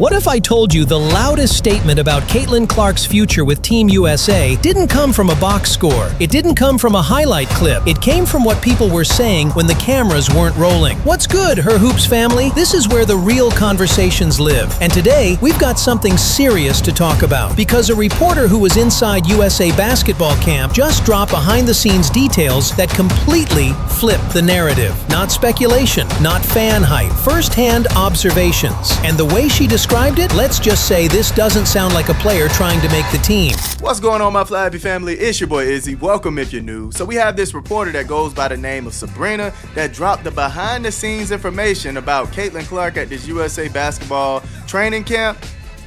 What if I told you the loudest statement about Caitlin Clark's future with Team USA didn't come from a box score? It didn't come from a highlight clip. It came from what people were saying when the cameras weren't rolling. What's good, Her Hoops family? This is where the real conversations live. And today, we've got something serious to talk about. Because a reporter who was inside USA basketball camp just dropped behind-the-scenes details that completely flipped the narrative. Not speculation, not fan hype, first-hand observations. And the way she described it, let's just say this doesn't sound like a player trying to make the team. What's going on, my Fly family? It's your boy Izzy. Welcome if you're new. So we have this reporter that goes by the name of Sabrina that dropped the behind-the-scenes information about Caitlin Clark at this USA basketball training camp.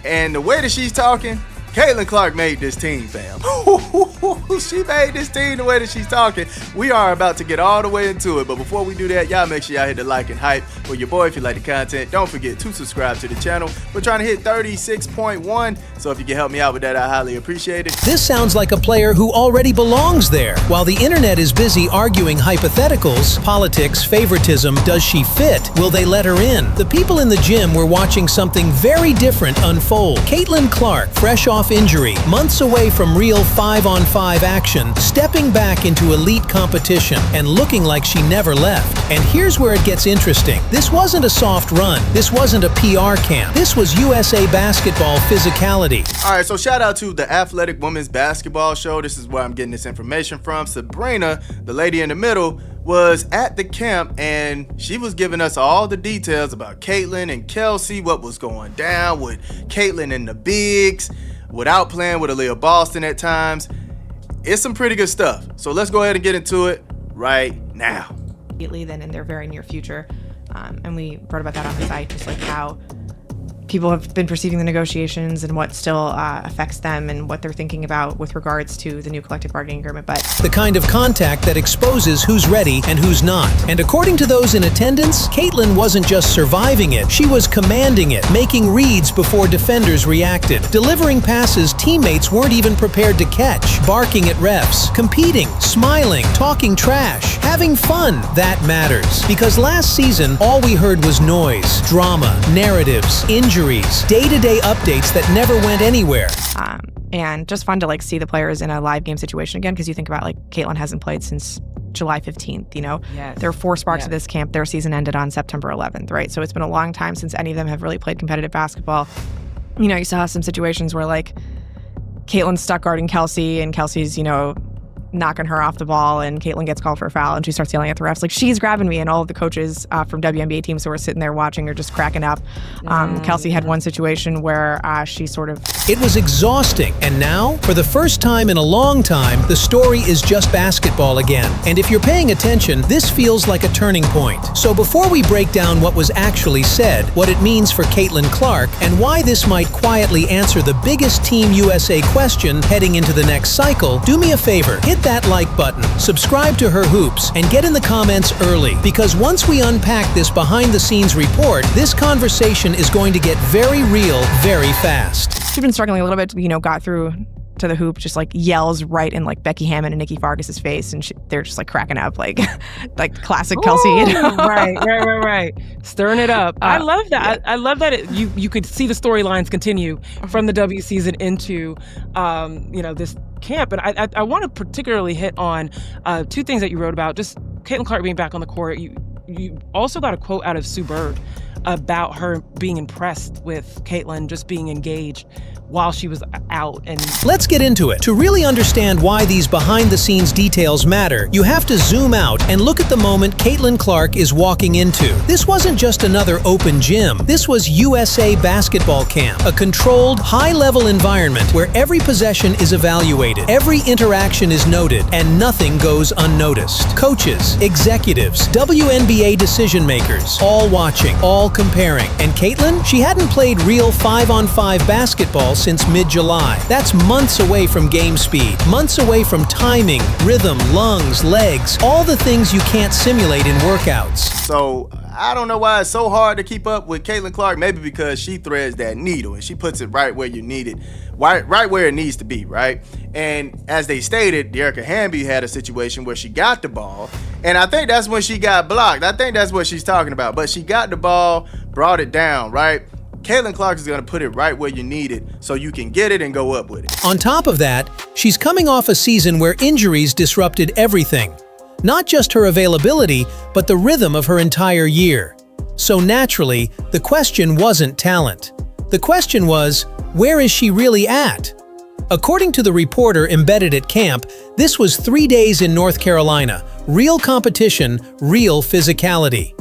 And the way that she's talking, Caitlin Clark made this team, fam. She made this team the way that she's talking. We are about to get all the way into it, but before we do that, y'all make sure y'all hit the like and hype for your boy if you like the content. Don't forget to subscribe to the channel. We're trying to hit 36.1, so if you can help me out with that, I highly appreciate it. This sounds like a player who already belongs there. While the internet is busy arguing hypotheticals, politics, favoritism, does she fit? Will they let her in? The people in the gym were watching something very different unfold. Caitlin Clark, fresh off injury, months away from real 5-on-5 action, stepping back into elite competition and looking like she never left. And here's where it gets interesting. This wasn't a soft run. This wasn't a PR camp. This was USA basketball physicality. All right, so shout out to the Athletic Women's Basketball Show. This is where I'm getting this information from. Sabrina, the lady in the middle, was at the camp and she was giving us all the details about Caitlin and Kelsey, what was going down with Caitlin and the bigs, without playing with Aaliyah Boston at times. It's some pretty good stuff. So let's go ahead and get into it right now. Then in their very near future. And we wrote about that on the site, just like how people have been perceiving the negotiations and what still affects them and what they're thinking about with regards to the new collective bargaining agreement. But the kind of contact that exposes who's ready and who's not. And according to those in attendance, Caitlin wasn't just surviving it, she was commanding it, making reads before defenders reacted, delivering passes teammates weren't even prepared to catch, barking at refs, competing, smiling, talking trash, having fun. That matters. Because last season, all we heard was noise, drama, narratives, injuries, day-to-day updates that never went anywhere. And just fun to like see the players in a live game situation again, because you think about like Caitlin hasn't played since July 15th, you know? Yes. There are 4 sparks of this camp. Their season ended on September 11th, right? So it's been a long time since any of them have really played competitive basketball. You know, you saw some situations where like Caitlin's stuck guarding Kelsey and Kelsey's, you know, knocking her off the ball and Caitlin gets called for a foul and she starts yelling at the refs like she's grabbing me, and all of the coaches from WNBA teams who were sitting there watching are just cracking up. Kelsey had one situation where she sort of... It was exhausting, and now, for the first time in a long time, the story is just basketball again. And if you're paying attention, this feels like a turning point. So before we break down what was actually said, what it means for Caitlin Clark, and why this might quietly answer the biggest Team USA question heading into the next cycle, do me a favor, hit that like button, subscribe to Her Hoops, and get in the comments early, because once we unpack this behind-the-scenes report, this conversation is going to get very real very fast. She's been struggling a little bit, you know, got through to the hoop, just like yells right in like Becky Hammon and Nikki Fargas's face, and they're just like cracking up, like classic Kelsey, you know? Right. Stirring it up. I love that. Yeah. I love that you could see the storylines continue from the W season into, you know, this camp. And I want to particularly hit on 2 things that you wrote about, just Caitlin Clark being back on the court. You also got a quote out of Sue Bird about her being impressed with Caitlin just being engaged while she was out. And let's get into it. To really understand why these behind-the-scenes details matter, you have to zoom out and look at the moment Caitlin Clark is walking into. This wasn't just another open gym. This was USA basketball camp, a controlled, high-level environment where every possession is evaluated, every interaction is noted, and nothing goes unnoticed. Coaches, executives, WNBA decision-makers, all watching, all comparing. And Caitlin, she hadn't played real 5-on-5 basketball since mid-July. That's months away from game speed, months away from timing, rhythm, lungs, legs, all the things you can't simulate in workouts. So I don't know why it's so hard to keep up with Caitlin Clark. Maybe because she threads that needle and she puts it right where you need it, right where it needs to be, right? And as they stated, Dearica Hamby had a situation where she got the ball, and I think that's when she got blocked. I think that's what she's talking about. But she got the ball, brought it down, right? Caitlin Clark is going to put it right where you need it so you can get it and go up with it. On top of that, she's coming off a season where injuries disrupted everything. Not just her availability, but the rhythm of her entire year. So naturally, the question wasn't talent. The question was, where is she really at? According to the reporter embedded at camp, this was 3 days in North Carolina. Real competition, real physicality.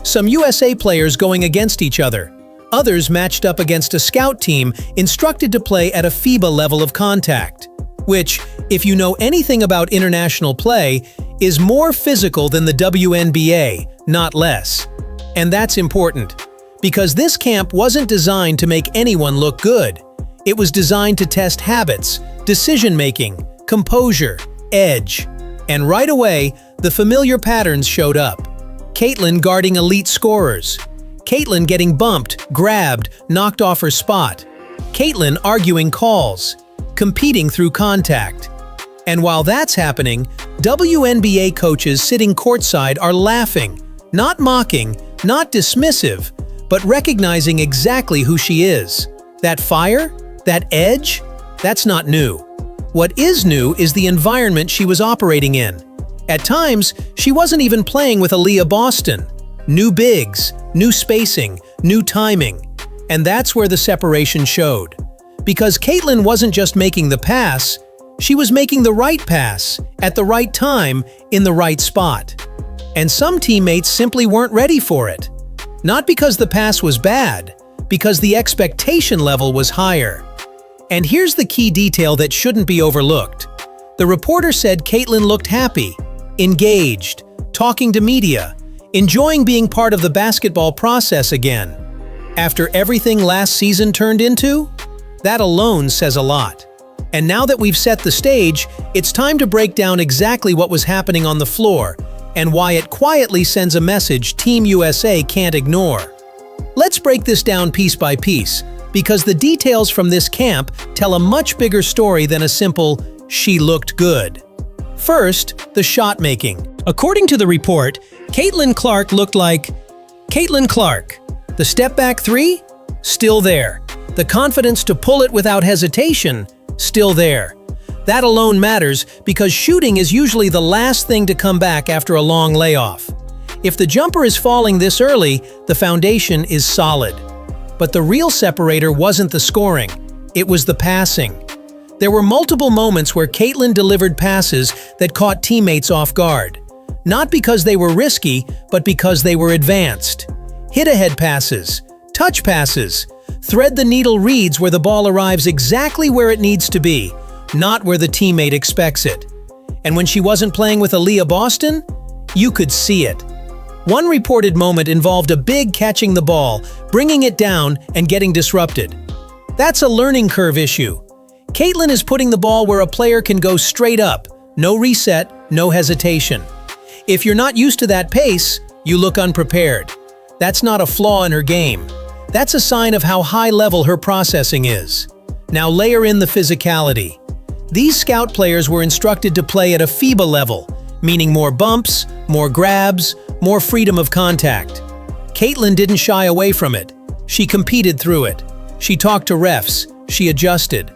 Some USA players going against each other. Others matched up against a scout team instructed to play at a FIBA level of contact, which, if you know anything about international play, is more physical than the WNBA, not less. And that's important, because this camp wasn't designed to make anyone look good. It was designed to test habits, decision-making, composure, edge. And right away, the familiar patterns showed up. Caitlin guarding elite scorers. Caitlin getting bumped, grabbed, knocked off her spot. Caitlin arguing calls, competing through contact. And while that's happening, WNBA coaches sitting courtside are laughing, not mocking, not dismissive, but recognizing exactly who she is. That fire? That edge? That's not new. What is new is the environment she was operating in. At times, she wasn't even playing with Aaliyah Boston. New bigs, new spacing, new timing. And that's where the separation showed. Because Caitlin wasn't just making the pass, she was making the right pass, at the right time, in the right spot. And some teammates simply weren't ready for it. Not because the pass was bad, because the expectation level was higher. And here's the key detail that shouldn't be overlooked. The reporter said Caitlin looked happy, engaged, talking to media, enjoying being part of the basketball process again. After everything last season turned into? That alone says a lot. And now that we've set the stage, it's time to break down exactly what was happening on the floor and why it quietly sends a message Team USA can't ignore. Let's break this down piece by piece, because the details from this camp tell a much bigger story than a simple, "she looked good." First, the shot making. According to the report, Caitlin Clark looked like Caitlin Clark. The step back three? Still there. The confidence to pull it without hesitation? Still there. That alone matters because shooting is usually the last thing to come back after a long layoff. If the jumper is falling this early, the foundation is solid. But the real separator wasn't the scoring, it was the passing. There were multiple moments where Caitlin delivered passes that caught teammates off guard. Not because they were risky, but because they were advanced. Hit-ahead passes, touch passes, thread-the-needle reads where the ball arrives exactly where it needs to be, not where the teammate expects it. And when she wasn't playing with Aaliyah Boston, you could see it. One reported moment involved a big catching the ball, bringing it down, and getting disrupted. That's a learning curve issue. Caitlin is putting the ball where a player can go straight up, no reset, no hesitation. If you're not used to that pace, you look unprepared. That's not a flaw in her game. That's a sign of how high level her processing is. Now layer in the physicality. These scout players were instructed to play at a FIBA level, meaning more bumps, more grabs, more freedom of contact. Caitlin didn't shy away from it. She competed through it. She talked to refs. She adjusted.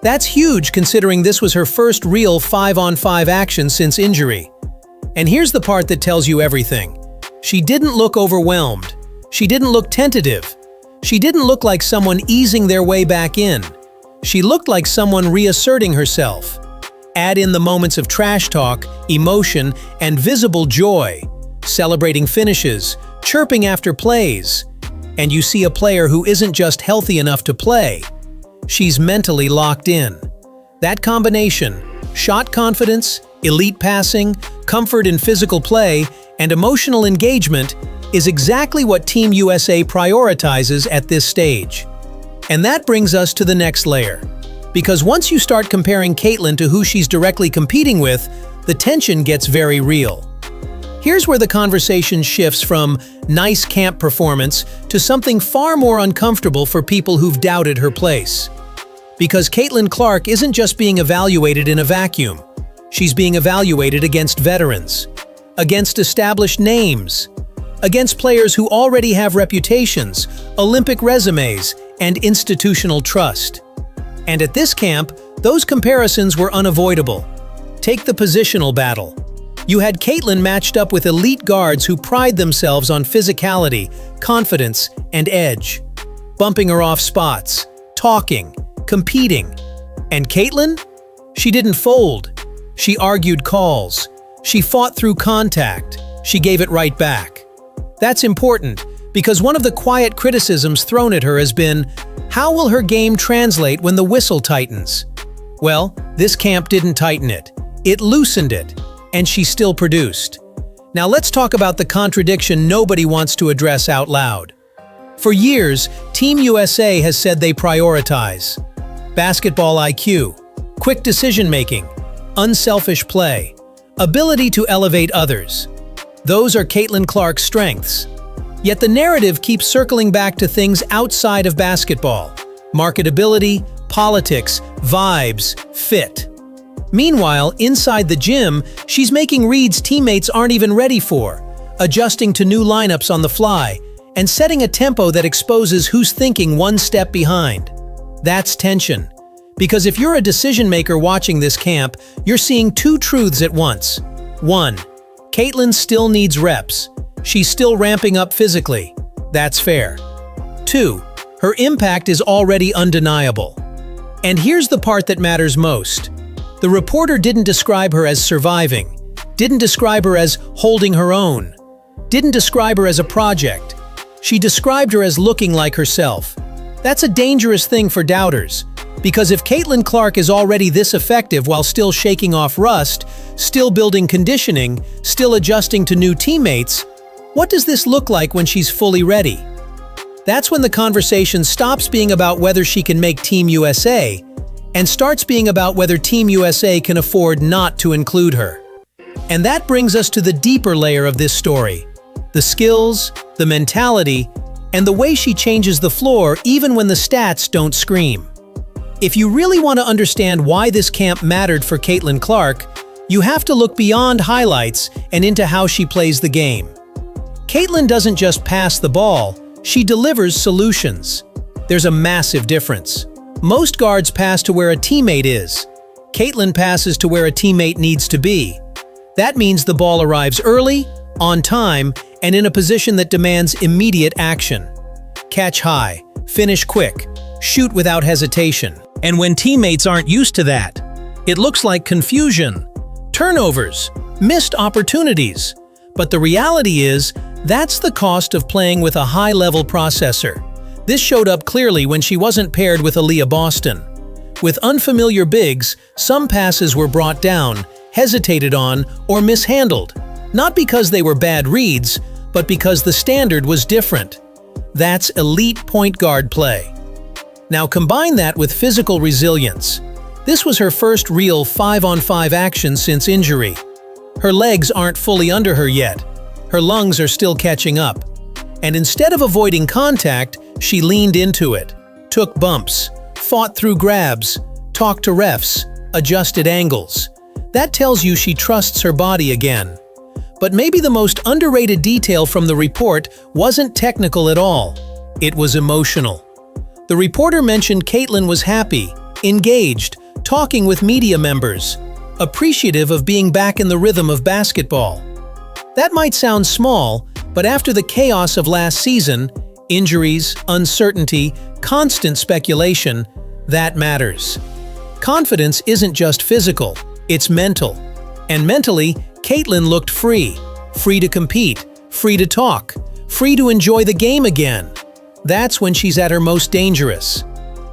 That's huge considering this was her first real 5-on-5 action since injury. And here's the part that tells you everything. She didn't look overwhelmed. She didn't look tentative. She didn't look like someone easing their way back in. She looked like someone reasserting herself. Add in the moments of trash talk, emotion, and visible joy, celebrating finishes, chirping after plays, and you see a player who isn't just healthy enough to play. She's mentally locked in. That combination, shot confidence, elite passing, comfort in physical play, and emotional engagement, is exactly what Team USA prioritizes at this stage. And that brings us to the next layer. Because once you start comparing Caitlin to who she's directly competing with, the tension gets very real. Here's where the conversation shifts from nice camp performance to something far more uncomfortable for people who've doubted her place. Because Caitlin Clark isn't just being evaluated in a vacuum. She's being evaluated against veterans, against established names, against players who already have reputations, Olympic resumes, and institutional trust. And at this camp, those comparisons were unavoidable. Take the positional battle. You had Caitlin matched up with elite guards who pride themselves on physicality, confidence, and edge. Bumping her off spots, talking, competing. And Caitlin? She didn't fold. She argued calls. She fought through contact. She gave it right back. That's important, because one of the quiet criticisms thrown at her has been, how will her game translate when the whistle tightens? Well, this camp didn't tighten it. It loosened it, and she still produced. Now let's talk about the contradiction nobody wants to address out loud. For years, Team USA has said they prioritize basketball IQ, quick decision-making, unselfish play, ability to elevate others. Those are Caitlin Clark's strengths. Yet the narrative keeps circling back to things outside of basketball: marketability, politics, vibes, fit. Meanwhile, inside the gym, she's making reads teammates aren't even ready for, adjusting to new lineups on the fly, and setting a tempo that exposes who's thinking one step behind. That's tension. Because if you're a decision maker watching this camp, you're seeing two truths at once. 1. Caitlin still needs reps. She's still ramping up physically. That's fair. 2. Her impact is already undeniable. And here's the part that matters most. The reporter didn't describe her as surviving, didn't describe her as holding her own, didn't describe her as a project. She described her as looking like herself. That's a dangerous thing for doubters, because if Caitlin Clark is already this effective while still shaking off rust, still building conditioning, still adjusting to new teammates, what does this look like when she's fully ready? That's when the conversation stops being about whether she can make Team USA and starts being about whether Team USA can afford not to include her. And that brings us to the deeper layer of this story: the skills, the mentality, and the way she changes the floor even when the stats don't scream. If you really want to understand why this camp mattered for Caitlin Clark, you have to look beyond highlights and into how she plays the game. Caitlin doesn't just pass the ball, she delivers solutions. There's a massive difference. Most guards pass to where a teammate is. Caitlin passes to where a teammate needs to be. That means the ball arrives early, on time, and in a position that demands immediate action. Catch high, finish quick, shoot without hesitation. And when teammates aren't used to that, it looks like confusion, turnovers, missed opportunities. But the reality is, that's the cost of playing with a high-level processor. This showed up clearly when she wasn't paired with Aaliyah Boston. With unfamiliar bigs, some passes were brought down, hesitated on, or mishandled. Not because they were bad reads, but because the standard was different. That's elite point guard play. Now combine that with physical resilience. This was her first real 5-on-5 action since injury. Her legs aren't fully under her yet. Her lungs are still catching up. And instead of avoiding contact, she leaned into it, took bumps, fought through grabs, talked to refs, adjusted angles. That tells you she trusts her body again. But maybe the most underrated detail from the report wasn't technical at all. It was emotional. The reporter mentioned Caitlin was happy, engaged, talking with media members, appreciative of being back in the rhythm of basketball. That might sound small, but after the chaos of last season, injuries, uncertainty, constant speculation, that matters. Confidence isn't just physical, it's mental. And mentally, Caitlin looked free to compete, free to talk, free to enjoy the game again. That's when she's at her most dangerous.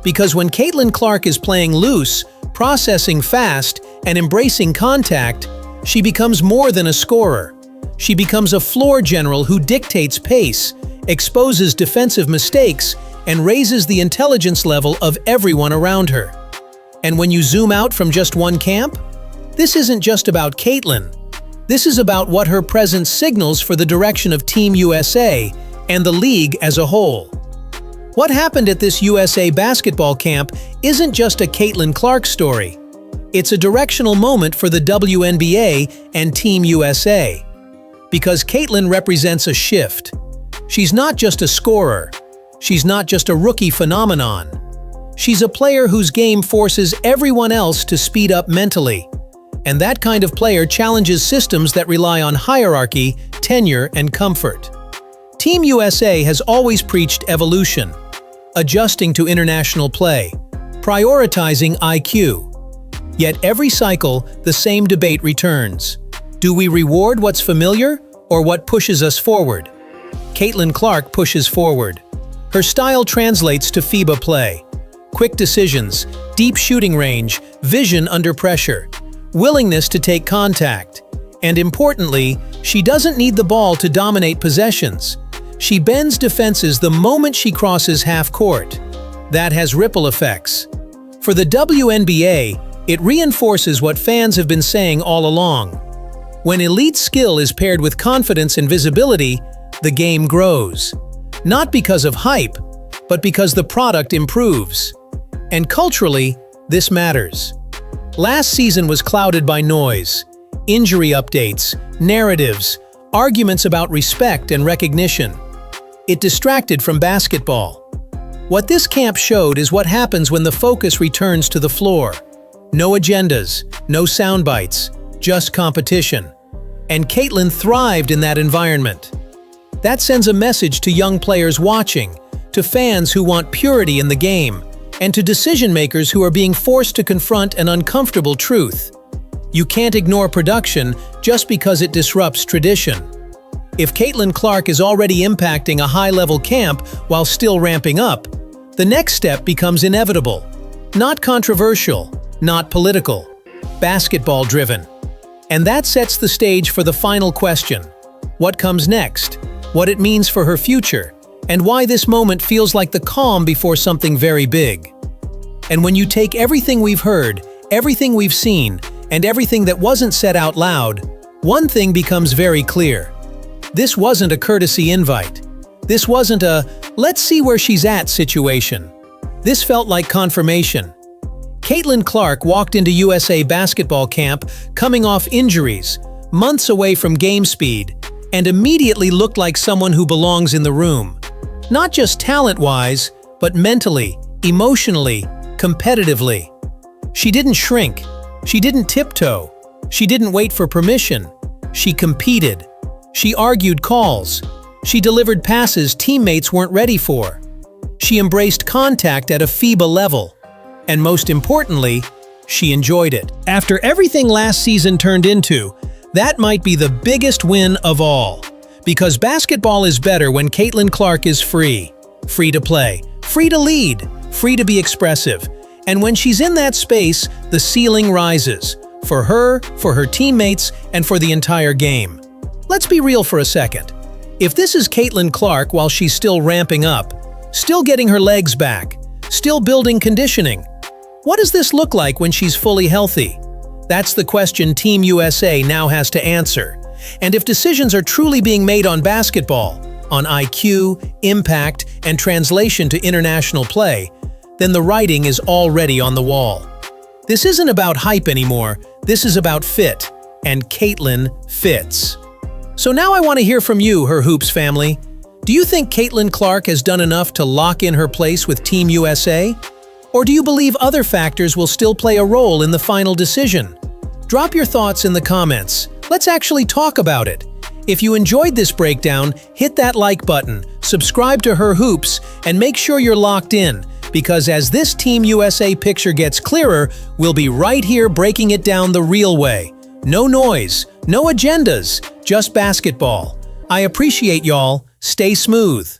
Because when Caitlin Clark is playing loose, processing fast, and embracing contact, she becomes more than a scorer. She becomes a floor general who dictates pace, exposes defensive mistakes, and raises the intelligence level of everyone around her. And when you zoom out from just one camp, this isn't just about Caitlin. This is about what her presence signals for the direction of Team USA and the league as a whole. What happened at this USA basketball camp isn't just a Caitlin Clark story. It's a directional moment for the WNBA and Team USA. Because Caitlin represents a shift. She's not just a scorer. She's not just a rookie phenomenon. She's a player whose game forces everyone else to speed up mentally. And that kind of player challenges systems that rely on hierarchy, tenure, and comfort. Team USA has always preached evolution, adjusting to international play, prioritizing IQ. Yet every cycle, the same debate returns. Do we reward what's familiar or what pushes us forward? Caitlin Clark pushes forward. Her style translates to FIBA play. Quick decisions, deep shooting range, vision under pressure, willingness to take contact. And importantly, she doesn't need the ball to dominate possessions. She bends defenses the moment she crosses half court. That has ripple effects. For the WNBA, it reinforces what fans have been saying all along. When elite skill is paired with confidence and visibility, the game grows. Not because of hype, but because the product improves. And culturally, this matters. Last season was clouded by noise, injury updates, narratives, arguments about respect and recognition. It distracted from basketball. What this camp showed is what happens when the focus returns to the floor. No agendas, no sound bites, just competition. And Caitlin thrived in that environment. That sends a message to young players watching, to fans who want purity in the game, and to decision-makers who are being forced to confront an uncomfortable truth. You can't ignore production just because it disrupts tradition. If Caitlin Clark is already impacting a high-level camp while still ramping up, the next step becomes inevitable. Not controversial, not political, basketball-driven. And that sets the stage for the final question. What comes next? What it means for her future? And why this moment feels like the calm before something very big. And when you take everything we've heard, everything we've seen, and everything that wasn't said out loud, one thing becomes very clear. This wasn't a courtesy invite. This wasn't a "let's see where she's at" situation. This felt like confirmation. Caitlin Clark walked into USA basketball camp coming off injuries, months away from game speed, and immediately looked like someone who belongs in the room. Not just talent-wise, but mentally, emotionally, competitively. She didn't shrink. She didn't tiptoe. She didn't wait for permission. She competed. She argued calls. She delivered passes teammates weren't ready for. She embraced contact at a FIBA level. And most importantly, she enjoyed it. After everything last season turned into, that might be the biggest win of all. Because basketball is better when Caitlin Clark is free. Free to play, free to lead, free to be expressive. And when she's in that space, the ceiling rises. For her teammates, and for the entire game. Let's be real for a second. If this is Caitlin Clark while she's still ramping up, still getting her legs back, still building conditioning, what does this look like when she's fully healthy? That's the question Team USA now has to answer. And if decisions are truly being made on basketball, on IQ, impact, and translation to international play, then the writing is already on the wall. This isn't about hype anymore, this is about fit, and Caitlin fits. So now I want to hear from you, Her Hoops family. Do you think Caitlin Clark has done enough to lock in her place with Team USA? Or do you believe other factors will still play a role in the final decision? Drop your thoughts in the comments. Let's actually talk about it. If you enjoyed this breakdown, hit that like button, subscribe to Her Hoops, and make sure you're locked in, because as this Team USA picture gets clearer, we'll be right here breaking it down the real way. No noise, no agendas, just basketball. I appreciate y'all. Stay smooth.